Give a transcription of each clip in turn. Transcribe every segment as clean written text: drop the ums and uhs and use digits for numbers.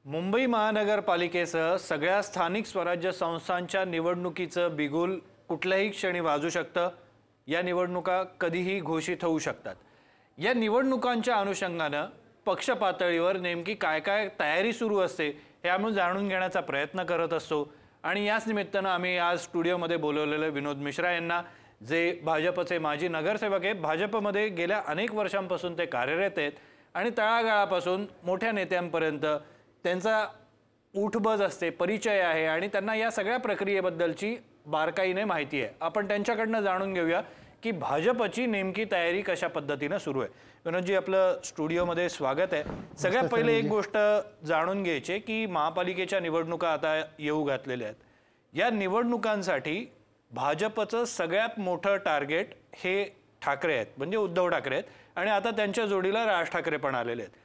मुंबई महानगरपालिकेसह सगळ्या स्थानिक स्वराज्य संस्थांच्या निवडणुकीचं बिगुल कुठल्याही क्षणी वाजू शकतं। या निवडणुका कधीही घोषित होऊ शकतात। या निवडणुकांच्या अनुषंगाने पक्ष पातळीवर नेमकी काय काय तयारी सुरू असते हे आम्ही जाणून घेण्याचा प्रयत्न करत असतो। आणि याच निमित्ताने आम्ही आज स्टुडिओमध्ये बोलवलेले विनोद मिश्रा यांना, जे भाजपचे माजी नगरसेवक आहेत। भाजपमध्ये गेल्या अनेक वर्षांपासून ते कार्यरत आहेत आणि तळागाळापासून मोठ्या नेत्यांपर्यंत त्यांचा उठबस असते, परिचय आहे आणि त्यांना या सगळ्या प्रक्रियेबद्दलची बारकाईने माहिती आहे। आपण त्यांच्याकडनं जाणून घेऊया की भाजपची नेमकी तयारी कशा पद्धतीने सुरू आहे। विनोदजी, आपलं स्टुडिओमध्ये स्वागत आहे। सगळ्यात पहिले एक गोष्ट जाणून घ्यायची की महापालिकेच्या निवडणुका आता येऊ घातलेल्या आहेत। या निवडणुकांसाठी भाजपचं सगळ्यात मोठं टार्गेट हे ठाकरे आहेत, म्हणजे उद्धव ठाकरे आहेत, आणि आता त्यांच्या जोडीला राज ठाकरे पण आलेले आहेत।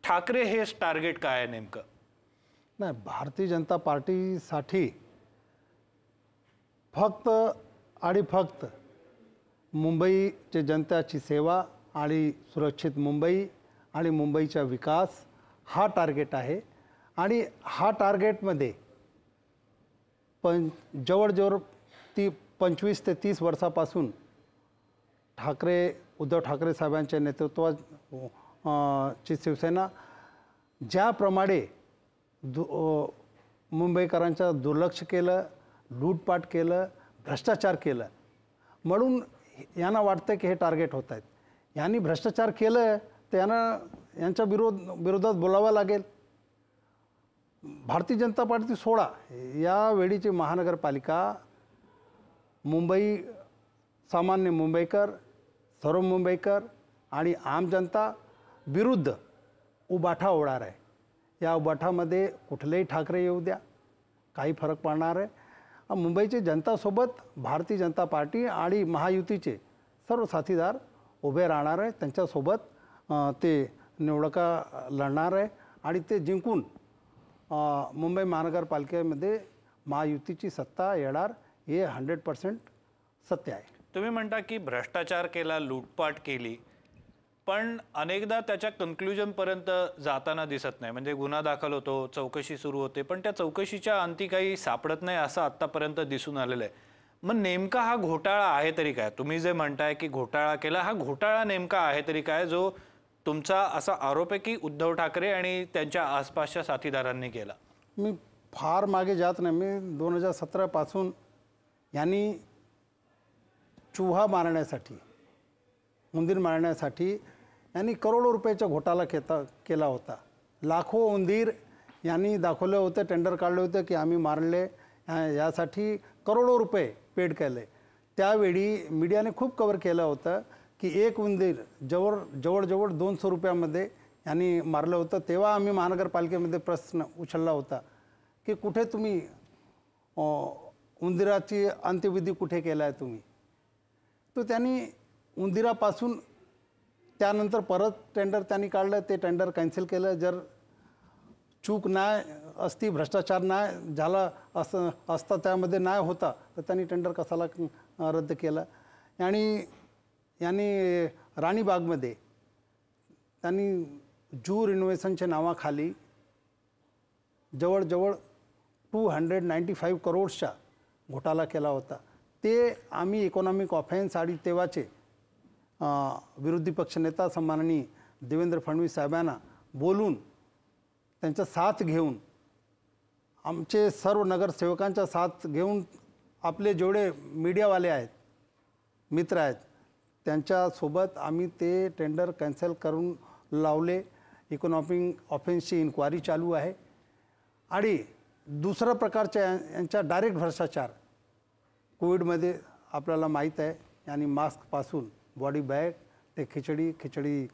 ठाकरे हे टार्गेट काय आहे नेमकं? नाही, भारतीय जनता पार्टीसाठी फक्त आणि फक्त मुंबईच्या जनतेची सेवा आणि सुरक्षित मुंबई आणि मुंबईचा विकास हा टार्गेट आहे। आणि हा टार्गेटमध्ये जवळजवळ 25 ते 30 वर्षापासून उद्धव ठाकरे साहेबांच्या नेतृत्वात ची शिवसेना ज्याप्रमाणे मुंबईकरांचा दुर्लक्ष केलं, लूटपाट केलं, भ्रष्टाचार केलं, म्हणून यांना वाटतं की हे टार्गेट होत आहेत। यांनी भ्रष्टाचार केलं तर यांच्या विरोधात बोलावं लागेल। भारतीय जनता पार्टी सोडा, या वेळीची महानगरपालिका मुंबई, सामान्य मुंबईकर, सर्व मुंबईकर आणि आम जनता विरुद्ध उबाठा होणार आहे। या उबाठामध्ये कुठलेही ठाकरे येऊ द्या, काही फरक पडणार आहे। मुंबईच्या जनतासोबत भारतीय जनता पार्टी आणि महायुतीचे सर्व साथीदार उभे राहणार आहे। त्यांच्यासोबत ते निवडणुका लढणार आहे आणि ते जिंकून मुंबई महानगरपालिकेमध्ये महायुतीची सत्ता येणार, हे 100% सत्य आहे। तुम्ही म्हणता की भ्रष्टाचार केला, लूटपाट केली, पण अनेकदा त्याच्या कन्क्लुजन पर्यंत जाताना दिसत नाही। म्हणजे गुन्हा दाखल होतो, चौकशी सुरू होते, पण त्या चौकशीच्या अंती काही सापडत नाही असं आतापर्यंत दिसून आलेलं आहे। मग नेमका हा घोटाळा आहे तरी काय? तुम्ही जे म्हणताय की घोटाळा केला, हा घोटाळा नेमका आहे तरी काय, जो तुमचा असा आरोप आहे की उद्धव ठाकरे आणि त्यांच्या आसपासच्या साथीदारांनी केला? मी फार मागे जात नाही। मी 2017 पासून यांनी चुहा मारण्यासाठी, उंदीर मारण्यासाठी यांनी करोडो रुपयाचा घोटाळा केला होता। लाखो उंदीर यांनी दाखवलं होतं, टेंडर काढलं होतं की आम्ही मारले, यासाठी करोडो रुपये पेड केले। त्यावेळी मीडियाने खूप कव्हर केलं होतं की एक उंदीर जवळ 200 रुपयामध्ये यांनी मारलं होतं। तेव्हा आम्ही महानगरपालिकेमध्ये प्रश्न उचलला होता की कुठे तुम्ही उंदीराची अंत्यविधी कुठे केला आहे तुम्ही? तो त्यांनी उंदिरापासून त्यानंतर परत टेंडर त्यांनी काढलं, ते टेंडर कॅन्सल केलं। जर चूक नाही असती, भ्रष्टाचार नाही झाला असता, त्यामध्ये नाही होता, तर त्यांनी टेंडर कशाला रद्द केलं? यांनी राणीबागमध्ये त्यांनी जू रिनोव्हेशनच्या नावाखाली जवळजवळ 295 करोडचा घोटाळा केला होता। ते आम्ही इकॉनॉमिक ऑफेन्स आणि तेव्हाचे विरोधी पक्षनेता सन्माननीय देवेंद्र फडणवीस साहेबांना बोलून, त्यांचा साथ घेऊन, आमचे सर्व नगरसेवकांचा साथ घेऊन, आपले जेवढे मीडियावाले आहेत, मित्र आहेत, त्यांच्यासोबत आम्ही ते टेंडर कॅन्सल करून लावले। इकॉनॉमिक ऑफेन्सची इन्क्वायरी चालू आहे। आणि दुसऱ्या प्रकारच्या यांच्या डायरेक्ट भ्रष्टाचार, कोविडमध्ये आपल्याला माहीत आहे, यांनी मास्कपासून बॉडी बॅग ते खिचडी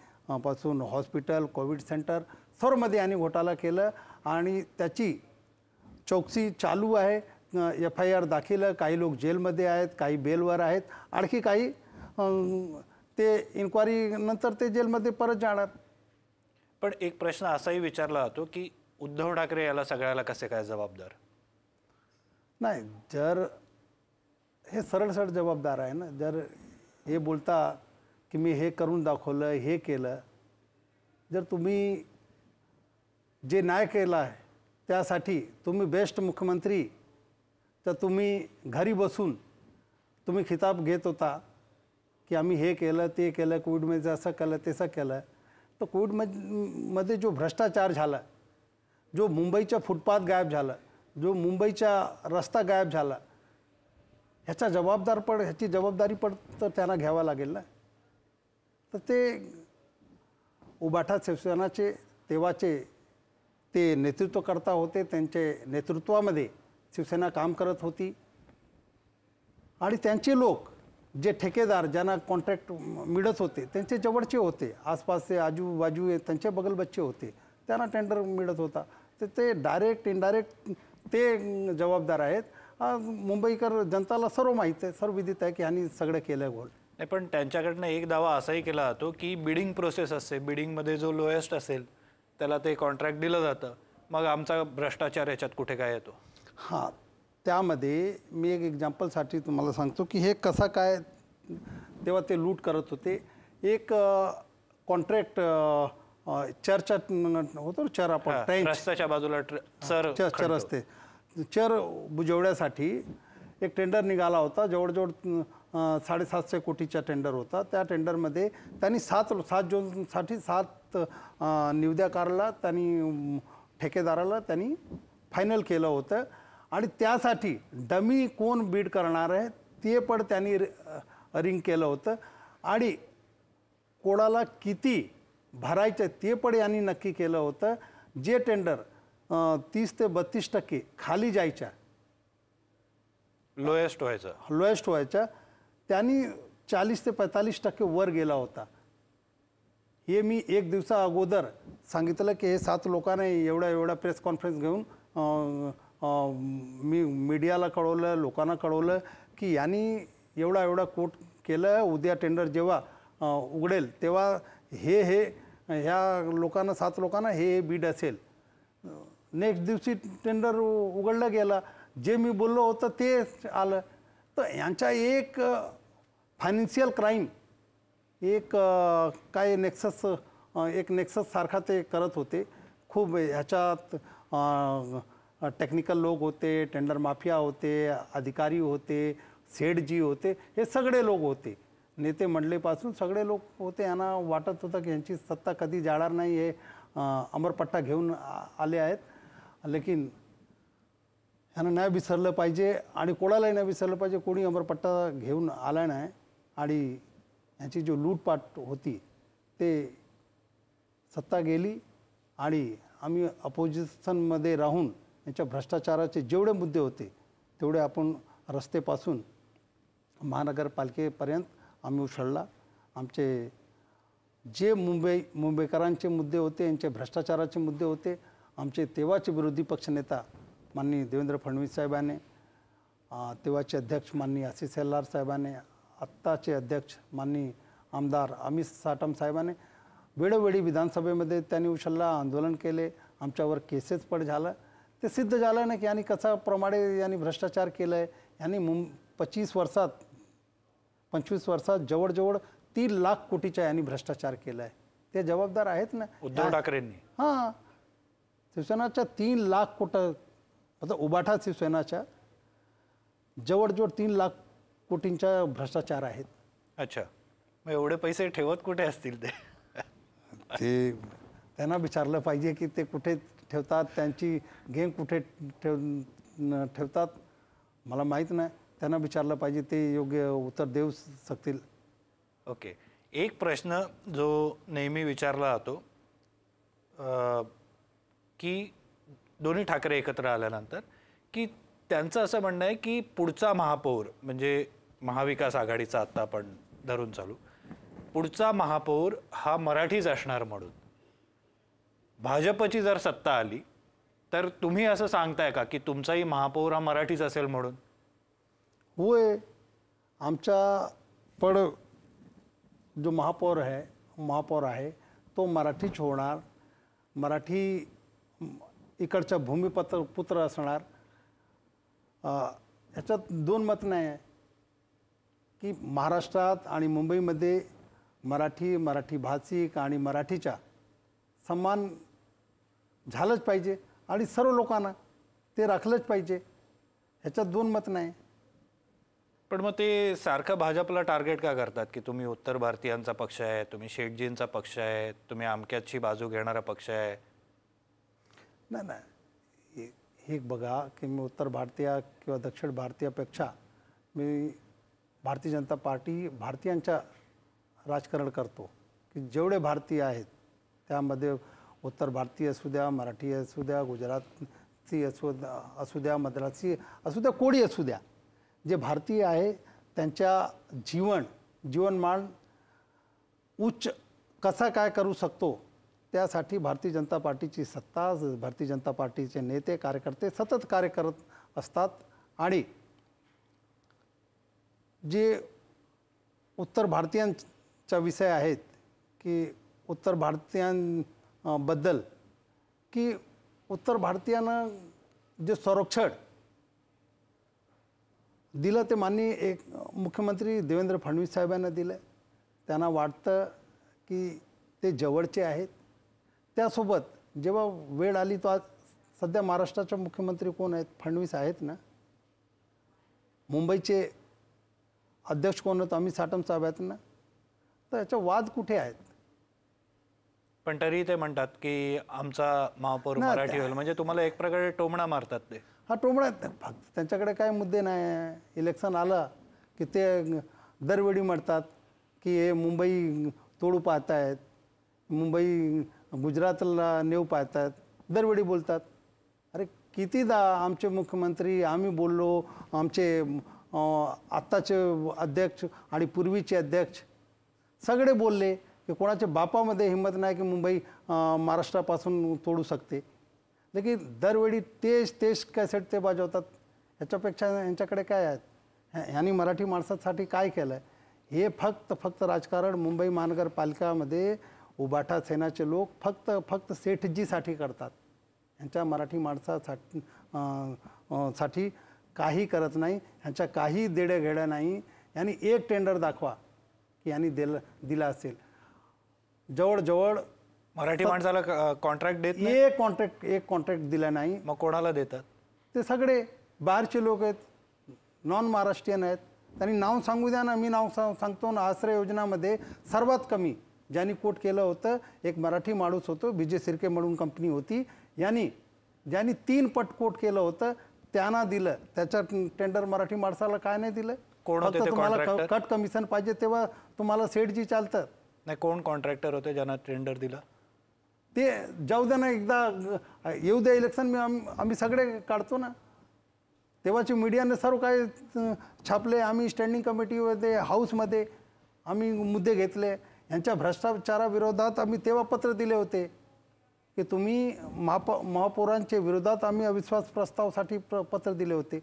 पासून हॉस्पिटल, कोविड सेंटर, सर्वमध्ये यांनी घोटाळा केलं आणि त्याची चौकशी चालू आहे। FIR दाखल आहे, काही लोक जेलमध्ये आहेत, काही बेलवर आहेत, आणखी काही ते इन्क्वायरी नंतर ते जेलमध्ये परत जाणार। पण एक प्रश्न असाही विचारला जातो की उद्धव ठाकरे याला सगळ्याला कसे काय जबाबदार? नाही, जर हे सरळ जबाबदार आहे ना। जर हे बोलता की मी हे करून दाखवलं, हे केलं, जर तुम्ही जे न्याय केला आहे त्यासाठी तुम्ही बेस्ट मुख्यमंत्री, तर तुम्ही घरी बसून तुम्ही खिताब घेत होता की आम्ही हे केलं ते केलं, कोविडमध्ये असं केलं तसं केलं. तर कोविडमध्ये जो भ्रष्टाचार झाला, जो मुंबईचा फुटपाथ गायब झाला, जो मुंबईचा रस्ता गायब झाला, ह्याची जबाबदारी पण तर त्यांना घ्यावा लागेल ना. तर ते उबाठा शिवसेनाचे तेव्हाचे ते नेतृत्वकर्ता होते, त्यांचे नेतृत्वामध्ये शिवसेना काम करत होती. आणि त्यांचे लोक जे ठेकेदार ज्यांना कॉन्ट्रॅक्ट मिळत होते त्यांचे जवळचे होते, आसपासचे आजूबाजू त्यांचे बगलबच्चे होते, त्यांना टेंडर मिळत होता. तर ते डायरेक्ट इनडायरेक्ट ते जबाबदार आहेत. मुंबईकर जनताला सर्व माहीत आहे, सर्व विदित आहे की ह्यांनी सगळं केलं गोल. नाही, पण त्यांच्याकडनं एक दावा असाही केला जातो की बिडिंग प्रोसेस असते, बिडिंगमध्ये जो लोएस्ट असेल त्याला ते कॉन्ट्रॅक्ट दिलं जातं, मग आमचा भ्रष्टाचार याच्यात कुठे काय येतो? हां, त्यामध्ये मी एक एक्झाम्पलसाठी तुम्हाला सांगतो की हे कसं काय तेव्हा ते लूट करत होते. एक कॉन्ट्रॅक्ट चरचा होतो, चर आपण ट्रेंच, रस्त्याच्या बाजूला चर असते, चर बुजवण्यासाठी एक टेंडर निघाला होता. जवळजवळ 750 कोटीचा टेंडर होता. त्या टेंडरमध्ये त्यांनी 7 जूनसाठी 7 निविदाकाराला त्यांनी ठेकेदाराला त्यांनी फायनल केलं होतं. आणि त्यासाठी डमी कोण बीड करणार आहे ते पण त्यांनी रिंग केलं होतं. आणि कोणाला किती भरायचं ते पण यांनी नक्की केलं होतं. जे टेंडर 30 ते 32% खाली जायच्या, लोएस्ट व्हायच्या, त्यांनी 40 ते 45% वर गेला होता. हे मी एक दिवसा अगोदर सांगितलं की हे 7 लोकांना एवढा प्रेस कॉन्फरन्स घेऊन मी मीडियाला कळवलं, लोकांना कळवलं की यांनी एवढा कोट केलं. उद्या टेंडर जेव्हा उघडेल तेव्हा ह्या लोकांना 7 लोकांना हे बीड असेल. नेक्स्ट दिवशी टेंडर उघडलं गेलं, जे मी बोललो होतं ते आलं. तर यांचा एक फायनान्शियल क्राईम, एक काय नेक्सस सारखा ते करत होते. खूप ह्याच्यात टेक्निकल लोक होते, टेंडर माफिया होते, अधिकारी होते, सेठजी होते, हे सगळे लोक होते. नेते मंडळीपासून सगळे लोक होते. यांना वाटत होतं की यांची सत्ता कधी जाणार नाही, हे अमरपट्टा घेऊन आले आहेत. लेकिन ह्यांना नाही विसरलं पाहिजे आणि कोणालाही नाही विसरलं पाहिजे, कोणी अमरपट्टा घेऊन आला नाही. आणि यांची जो लूटपाट होती ते सत्ता गेली. आणि आम्ही अपोजिशनमध्ये राहून यांच्या भ्रष्टाचाराचे जेवढे मुद्दे होते तेवढे आपण रस्तेपासून महानगरपालिकेपर्यंत आम्ही उचलला. आमचे जे मुंबईकरांचे मुद्दे होते, यांचे भ्रष्टाचाराचे मुद्दे होते, आमचे तेव्हाचे विरोधी पक्षनेता माननीय देवेंद्र फडणवीस साहेबांनी, तेव्हाचे अध्यक्ष माननीय आशिष शेलार साहेबांनी, आत्ताचे अध्यक्ष माननीय आमदार अमित साटम साहेबांनी वेळोवेळी विधानसभेमध्ये त्यांनी उचलला, आंदोलन केले, आमच्यावर केसेस पण झालं. ते सिद्ध झालं ना की यांनी कशाप्रमाणे यांनी भ्रष्टाचार केलं आहे. यांनी 25 वर्षात जवळजवळ 3 लाख कोटीचा यांनी भ्रष्टाचार केला आहे. ते जबाबदार आहेत ना उद्धव ठाकरेंनी. हां, शिवसेनाच्या 3 लाख कोटी, मतलब उबाठा शिवसेनाच्या जवळजवळ 3 लाख कोटींचा भ्रष्टाचार आहेत. अच्छा, मग एवढे पैसे ठेवत कुठे असतील ते? त्यांना विचारलं पाहिजे की ते कुठे ठेवतात, त्यांची गेम कुठे ठेवतात, मला माहीत नाही. त्यांना विचारलं पाहिजे, ते योग्य उत्तर देऊ शकतील. ओके, एक प्रश्न जो नेहमी विचारला जातो की दोन्ही ठाकरे एकत्र आल्यानंतर की त्यांचं असं म्हणणं आहे की पुढचा महापौर म्हणजे महाविकास आघाडीचा आत्ता आपण धरून चालू, पुढचा महापौर हा मराठीच असणार म्हणून. भाजपची जर सत्ता आली तर तुम्ही असं सांगताय का की तुमचाही महापौर हा मराठीच असेल म्हणून? होय, आमचा पण जो महापौर आहे तो मराठीच होणार, मराठी इकडचा पुत्र असणार. याच्यात 2 मत नाही आहे की महाराष्ट्रात आणि मुंबईमध्ये मराठी भाषिक आणि मराठीचा सन्मान झालंच पाहिजे. आणि सर्व लोकांना ते राखलंच पाहिजे, ह्याच्यात दोन मत नाही. पण मग ते सारखं भाजपला टार्गेट का करतात की तुम्ही उत्तर भारतीयांचा पक्ष आहे, तुम्ही शेटजींचा पक्ष आहे, तुम्ही अमक्याची बाजू घेणारा पक्ष आहे? नाही नाही, हे बघा की मी उत्तर भारतीय किंवा दक्षिण भारतीयापेक्षा मी भारतीय जनता पार्टी भारतीयांच्या राजकारण करतो की जेवढे भारतीय आहेत त्यामध्ये उत्तर भारतीय असू द्या, मराठी असू द्या, गुजराती असू द्या, मद्रासी असू द्या, कोळी असू द्या, जे भारतीय आहे त्यांच्या जीवनमान उच्च कसा काय करू शकतो त्यासाठी भारतीय जनता पार्टीची सत्ता, भारतीय जनता पार्टीचे नेते कार्यकर्ते सतत कार्य करत असतात. आणि जे उत्तर भारतीयांचा विषय आहेत की उत्तर भारतीयांबद्दल की उत्तर भारतीयांना जे संरक्षण दिलं ते माननीय एक मुख्यमंत्री देवेंद्र फडणवीस साहेबांना दिलं. त्यांना वाटतं की ते जवळचे आहेत. त्यासोबत जेव्हा वेळ आली तो आज सध्या महाराष्ट्राचे मुख्यमंत्री कोण आहेत? फडणवीस आहेत ना. मुंबईचे अध्यक्ष कोण आहेत? अमित साटम साहेब आहेत ना. तर याचा वाद कुठे आहेत? पण तरी ते म्हणतात की आमचा महापौर मराठी होईल, म्हणजे तुम्हाला एक प्रकारे टोमणा मारतात ते. हा टोमणा फक्त त्यांच्याकडे काय मुद्दे नाही. इलेक्शन आलं की ते दरवेळी म्हणतात की हे मुंबई तोडू पाहतायत, मुंबई गुजरातला नेऊ पाहतात, दरवेळी बोलतात. अरे कितीदा आमचे मुख्यमंत्री, आम्ही बोललो, आमचे आत्ताचे अध्यक्ष आणि पूर्वीचे अध्यक्ष सगळे बोलले की कोणाच्या बापामध्ये हिंमत नाही की मुंबई महाराष्ट्रापासून तोडू शकते. लेकिन दरवेळी तेच कॅसेट ते वाजवतात. ह्याच्यापेक्षा यांच्याकडे काय आहेत? ह्यांनी मराठी माणसासाठी काय केलं आहे? हे फक्त राजकारण मुंबई महानगरपालिकामध्ये उबाटा सेनाचे लोक फक्त सेठजीसाठी करतात. ह्यांच्या मराठी माणसासाठी साठी काही करत नाही. ह्यांच्या काही देड्याघेड्या नाही. यांनी एक टेंडर दाखवा की यांनी दिला असेल. जवळजवळ मराठी माणसाला कॉन्ट्रॅक्ट देत नाही. एक कॉन्ट्रॅक्ट दिला नाही. मग कोणाला देतात? ते सगळे बाहेरचे लोक आहेत, नॉन महाराष्ट्रीयन आहेत. त्यांनी नाव सांगू द्या ना. मी नाव सांगतो ना. आश्रय योजनामध्ये सर्वात कमी ज्यांनी कोट केलं होतं एक मराठी माणूस होतो, विजय सिरके म्हणून कंपनी होती. ज्यांनी 3 पट कोट केलं होतं त्यांना दिलं. त्याच्या टेंडर मराठी माणसाला काय नाही दिलं? कोण होते ते तुम्हाला कॉन्ट्रॅक्टर? कट कमिशन पाहिजे तेव्हा तुम्हाला सेठजी चालतं. नाही, कोण कॉन्ट्रॅक्टर होते ज्यांना टेंडर दिला? ते जाऊ द्या ना, एकदा येऊ द्या इलेक्शन, आम्ही सगळे काढतो ना. तेव्हाची मीडियाने सर्व काय छापले. आम्ही स्टँडिंग कमिटीमध्ये हाऊसमध्ये आम्ही मुद्दे घेतले. यांच्या भ्रष्टाचाराविरोधात आम्ही तेव्हा पत्र दिले होते की तुम्ही महापौरांच्या विरोधात आम्ही अविश्वास प्रस्तावासाठी पत्र दिले होते.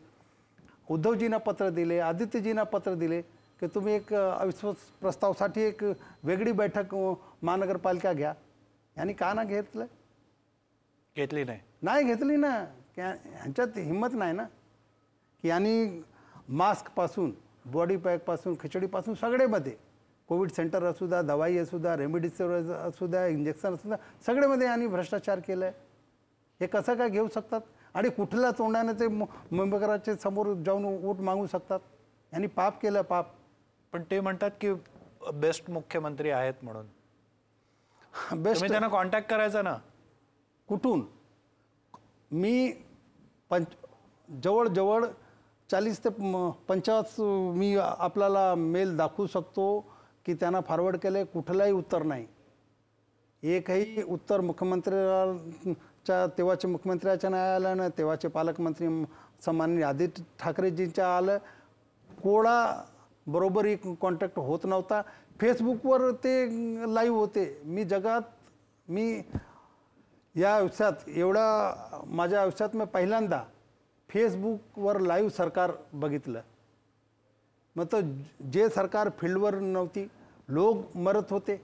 उद्धवजींना पत्र दिले, आदित्यजींना पत्र दिले की तुम्ही एक अविश्वास प्रस्तावासाठी एक वेगळी बैठक महानगरपालिका घ्या. यांनी का ना घेतलं? घेतली नाही घेतली ना. ह्यांच्यात हिंमत नाही ना की यांनी मास्कपासून, बॉडी पॅकपासून, खिचडीपासून सगळेमध्ये, कोविड सेंटर असू द्या, दवाई असू द्या, रेमडिसिवीर असू द्या, इंजेक्शन असू द्या, सगळेमध्ये यांनी भ्रष्टाचार केला आहे. हे कसं काय घेऊ शकतात? आणि कुठल्या तोंडाने ते मुंबईकरांच्या समोर जाऊन वोट मागू शकतात? यांनी पाप केलं, पाप. पण ते म्हणतात की बेस्ट मुख्यमंत्री आहेत म्हणून. बेस्ट त्यांना कॉन्टॅक्ट करायचा ना. कुठून? मी जवळजवळ 40 ते 50 मी आपल्याला मेल दाखवू शकतो की त्यांना फॉरवर्ड केले. कुठलाही उत्तर नाही. एकही उत्तर मुख्यमंत्र्याच्या, तेव्हाचे मुख्यमंत्र्याच्या नाही आलं ना तेव्हाचे पालकमंत्री सन्माननीय आदित्य ठाकरेजींच्या आलं. कोणाबरोबरही कॉन्टॅक्ट होत नव्हता. फेसबुकवर ते लाईव्ह होते. मी या आयुष्यात माझ्या आयुष्यात मी पहिल्यांदा फेसबुकवर लाईव्ह सरकार बघितलं. मग तर जे सरकार फील्डवर नव्हती, लोक मरत होते,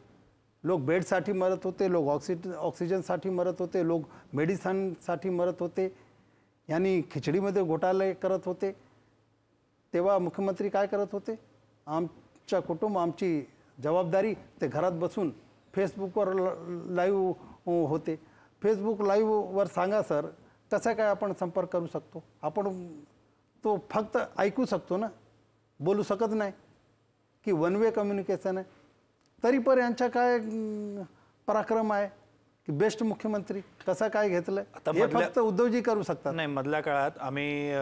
लोक बेडसाठी मरत होते, लोक ऑक्सिजनसाठी मरत होते, लोक मेडिसिनसाठी मरत होते, यांनी खिचडीमध्ये घोटाळे करत होते. तेव्हा मुख्यमंत्री काय करत होते? आमच्या कुटुंब, आमची जबाबदारी, ते घरात बसून फेसबुकवर लाईव्ह होते. फेसबुक लाईव्हवर सांगा सर कसा काय आपण संपर्क करू शकतो? आपण तो फक्त ऐकू शकतो ना, बोलू शकत नाही की वन वे कम्युनिकेशन आहे. तरी पण यांच्या काय पराक्रम आहे की बेस्ट मुख्यमंत्री कसा काय घेतलं, हे फक्त उद्धवजी करू शकतात. नाही, मधल्या काळात आम्ही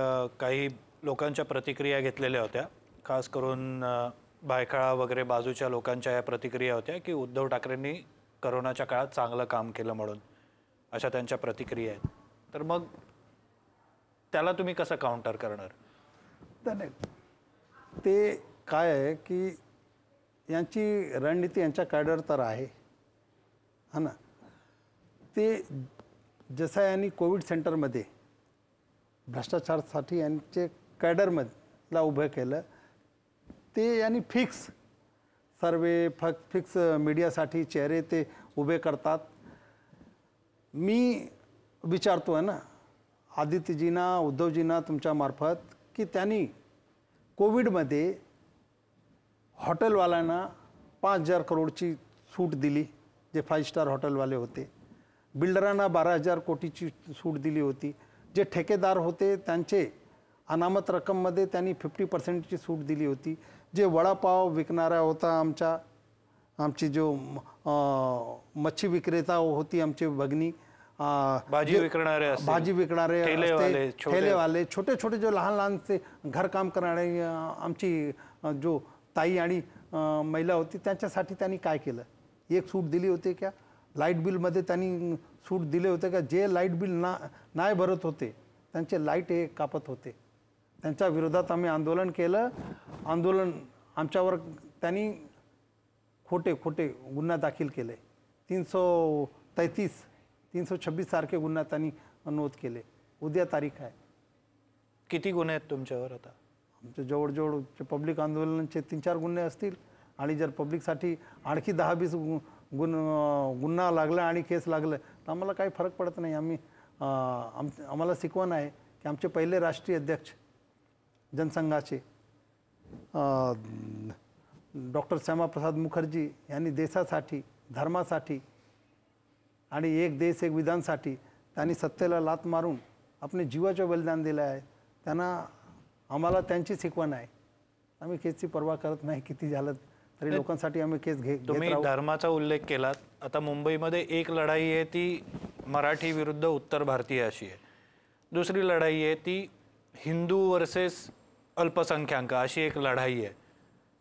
काही लोकांच्या प्रतिक्रिया घेतलेल्या होत्या, खास करून भायखळा वगैरे बाजूच्या लोकांच्या या प्रतिक्रिया होत्या की उद्धव ठाकरेंनी करोनाच्या काळात चांगलं काम केलं म्हणून, अशा त्यांच्या प्रतिक्रिया आहेत. तर मग त्याला तुम्ही कसं काउंटर करणार? नाही, ते काय आहे की यांची रणनीती यांच्या कॅडर तर आहे हा ना. ते जसं यांनी कोविड सेंटरमध्ये भ्रष्टाचारासाठी यांचे कॅडरमधला उभं केलं, ते यांनी फिक्स सर्वे फिक्स मीडियासाठी चेहरे ते उभे करतात. मी विचारतो आहे ना आदित्यजींना, उद्धवजींना तुमच्या मार्फत की त्यांनी कोविडमध्ये हॉटेलवाल्यांना 5,000 करोडची सूट दिली, जे 5 स्टार हॉटेलवाले होते. बिल्डरांना 12,000 कोटीची सूट दिली होती. जे ठेकेदार होते त्यांचे अनामत रक्कममध्ये त्यांनी 50% सूट दिली होती. जे वडापाव विकणारा होता आमची जो मच्छी विक्रेता होती आमची भगिनी, भाजी विकणारे ठेलेवाले, छोटे छोटे जो लहानसे घरकाम करणारे आमची जो ताई आणि महिला होती, त्यांच्यासाठी त्यांनी काय केलं? एक सूट दिली होती का? लाईट बिलमध्ये त्यांनी सूट दिले होते का? जे लाईट बिल नाही भरत होते त्यांचे लाईट हे कापत होते. त्यांच्या विरोधात आम्ही आंदोलन केलं. आमच्यावर त्यांनी खोटे गुन्हा दाखल केले. 333, 326 सारखे गुन्हा त्यांनी नोंद केले. उद्या तारीख आहे. किती गुन्हे आहेत तुमच्यावर आता? आमचे जवळजवळ पब्लिक आंदोलनाचे 3-4 गुन्हे असतील, आणि जर पब्लिकसाठी आणखी 10-20 गुन्हा लागला आणि केस लागलं तर आम्हाला काही फरक पडत नाही. आम्हाला शिकवण आहे की आमचे पहिले राष्ट्रीय अध्यक्ष जनसंघाचे डॉक्टर श्यामाप्रसाद मुखर्जी यांनी देशासाठी, धर्मासाठी आणि एक देश एक विधानसाठी त्यांनी सत्तेला लाथ मारून आपले जीवाचे बलिदान दिले आहे. आम्हाला त्यांची शिकवण आहे. आम्ही केसची पर्वा करत नाही, किती झालं तरी लोकांसाठी आम्ही केस घेत. तुम्ही धर्माचा उल्लेख केलात. आता मुंबईमध्ये एक लढाई आहे ती मराठी विरुद्ध उत्तर भारतीय अशी आहे. दुसरी लढाई आहे ती हिंदू वर्सेस अल्पसंख्याक अशी एक लढाई आहे.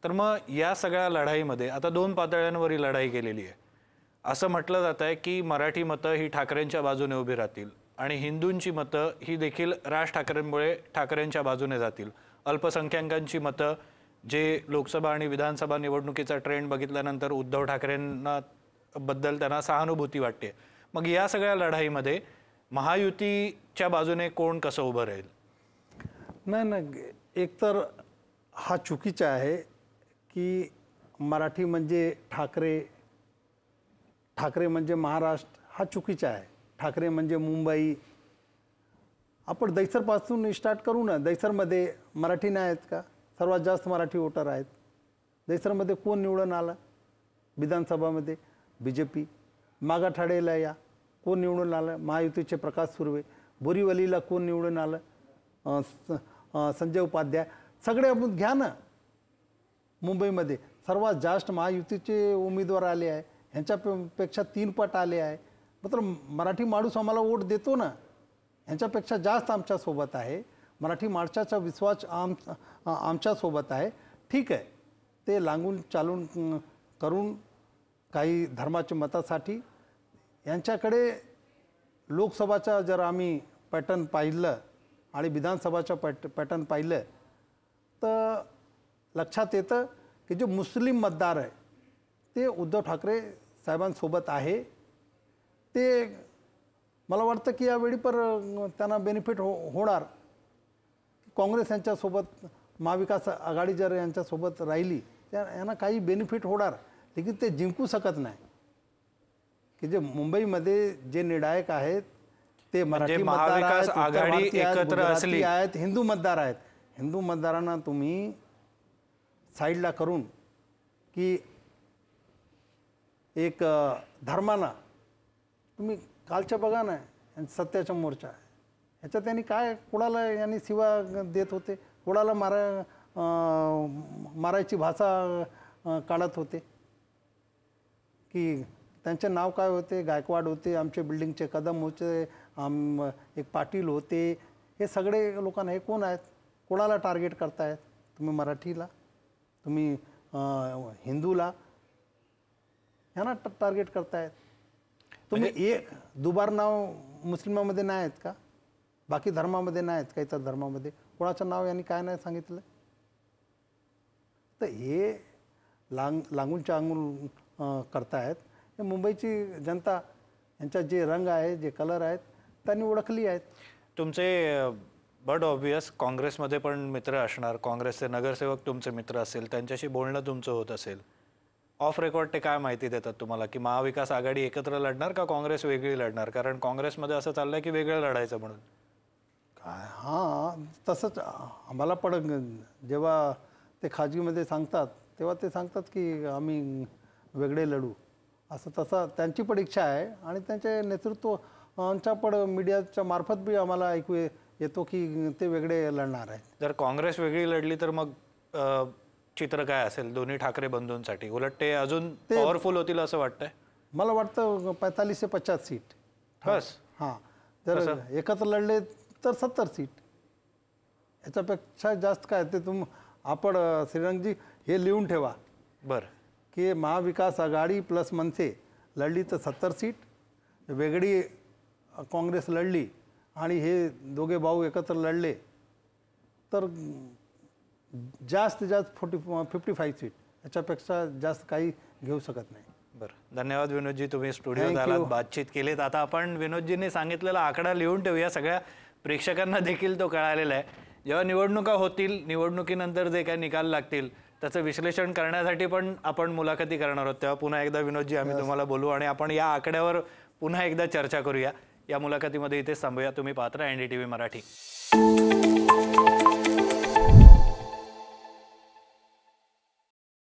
तर मग या सगळ्या लढाईमध्ये आता 2 पातळ्यांवर ही लढाई केलेली आहे. असं म्हटलं जात आहे की मराठी मतं ही ठाकरेंच्या बाजूने उभी राहतील आणि हिंदूंची मतं ही देखील राज ठाकरेंमुळे ठाकरेंच्या बाजूने जातील. अल्पसंख्याकांची मतं, जे लोकसभा आणि विधानसभा निवडणुकीचा ट्रेंड बघितल्यानंतर उद्धव ठाकरेंना बद्दल त्यांना सहानुभूती वाटते. मग या सगळ्या लढाईमध्ये महायुतीच्या बाजूने कोण कसं उभं राहील? नाही, एकतर हा चुकीचा आहे की मराठी म्हणजे ठाकरे म्हणजे महाराष्ट्र, हा चुकीचा आहे. ठाकरे म्हणजे मुंबई. आपण दैसरपासून स्टार्ट करू ना. दैसरमध्ये मराठी नाही आहेत का? सर्वात जास्त मराठी वोटर आहेत. दैसरमध्ये कोण निवडून आलं विधानसभामध्ये? BJP. मागाठाडेला या कोण निवडून आलं? महायुतीचे प्रकाश सुर्वे. बोरीवलीला कोण निवडून आलं? संजय उपाध्याय. सगळे आपण घ्या ना. मुंबईमध्ये सर्वात जास्त महायुतीचे उमेदवार आले आहे. ह्यांच्यापेक्षा 3 पट आले आहे. मतलब मराठी माणूस आम्हाला वोट देतो ना, ह्यांच्यापेक्षा जास्त आमच्यासोबत आहे. मराठी माणसाचा विश्वास आमच्यासोबत आहे. ठीक आहे, ते लागून चालून करून काही धर्माच्या मतासाठी यांच्याकडे लोकसभाचा जर आम्ही पॅटर्न पाहिलं आणि विधानसभाचं पॅटर्न पाहिलं तर लक्षात येतं की जे मुस्लिम मतदार आहे ते उद्धव ठाकरे साहेबांसोबत आहे. ते मला वाटतं की यावेळी पर त्यांना बेनिफिट होणार. काँग्रेस यांच्यासोबत, महाविकास आघाडी जर यांच्यासोबत राहिली तर यांना काही बेनिफिट होणार, लेकिन ते जिंकू शकत नाही. की जे मुंबईमध्ये जे निर्णायक आहेत ते मराठी मतदार आहेत, आघाडी एकत्र असली आहेत, हिंदू मतदार आहेत. हिंदू मतदारांना तुम्ही साईडला करून की एक धर्माना तुम्ही कालच्या बघा ना, सत्याचा मोर्चा आहे. ह्याच्यात त्यांनी काय कोणाला यांनी शिवा देत होते, कोणाला मारायची भाषा काढत होते की त्यांचे नाव काय होते, गायकवाड होते, आमचे बिल्डिंगचे कदम होते, एक पाटील होते, हे सगळे लोकांना हे कोण आहेत, कोणाला टार्गेट करतायत तुम्ही? मराठीला, तुम्ही हिंदूला, ह्यांना टार्गेट करतायत तुम्ही. एक दुबार नाव मुस्लिमामध्ये नाही आहेत का, बाकी धर्मामध्ये नाही आहेत का, इतर धर्मामध्ये कोणाचं नाव यांनी काय नाही सांगितलं? तर हे लागूनच्या अंगून करतायत. हे मुंबईची जनता यांच्या जे रंग आहे, जे कलर आहेत, त्यांनी ओळखली आहेत. तुमचे बट ऑब्वियस काँग्रेसमध्ये पण मित्र असणार, काँग्रेसचे नगरसेवक तुमचे मित्र असेल, त्यांच्याशी बोलणं तुमचं होत असेल. ऑफ रेकॉर्ड ते काय माहिती देतात तुम्हाला की महाविकास आघाडी एकत्र लढणार का काँग्रेस वेगळी लढणार? कारण काँग्रेसमध्ये असं चाललंय की वेगळं लढायचं म्हणून. काय हां, तसंच आम्हाला पण जेव्हा ते खाजगीमध्ये सांगतात तेव्हा ते सांगतात की आम्ही वेगळे लढू, असं तसं त्यांची पण इच्छा आहे. आणि त्यांचे नेतृत्वांच्या पण मीडियाच्या मार्फत बी आम्हाला ऐकू येतो की ते वेगळे लढणार आहेत. जर काँग्रेस वेगळी लढली तर मग चित्र काय असेल दोन्ही ठाकरे बंधूंसाठी? उलट ते अजून पॉवरफुल होतील असं वाटतंय. मला वाटतं 45 से 50 सीट बस. हां, जर एकत्र लढले तर 70 सीट. याच्यापेक्षा जास्त काय ते आपण श्रीरंगजी हे लिहून ठेवा. बरं. की महाविकास आघाडी प्लस मनसे लढली तर 70 सीट, वेगळी काँग्रेस लढली आणि हे दोघे भाऊ एकत्र लढले तर जास्त 55 सीट. याच्यापेक्षा जास्त काही घेऊ शकत नाही. बरं, धन्यवाद विनोदजी, तुम्ही स्टुडिओत आलात, बातचीत केलीत. आता आपण विनोदजींनी सांगितलेला आकडा लिहून ठेवूया, सगळ्या प्रेक्षकांना देखील तो कळालेला आहे. जेव्हा निवडणुका होतील, निवडणुकीनंतर जे काही निकाल लागतील त्याचं विश्लेषण करण्यासाठी पण आपण मुलाखती करणार आहोत. तेव्हा पुन्हा एकदा विनोदजी आम्ही तुम्हाला बोलू आणि आपण या आकड्यावर पुन्हा एकदा चर्चा करूया. या मुलाखतीमध्ये इथेच थांबूया. तुम्ही पाहत राहा NDTV मराठी.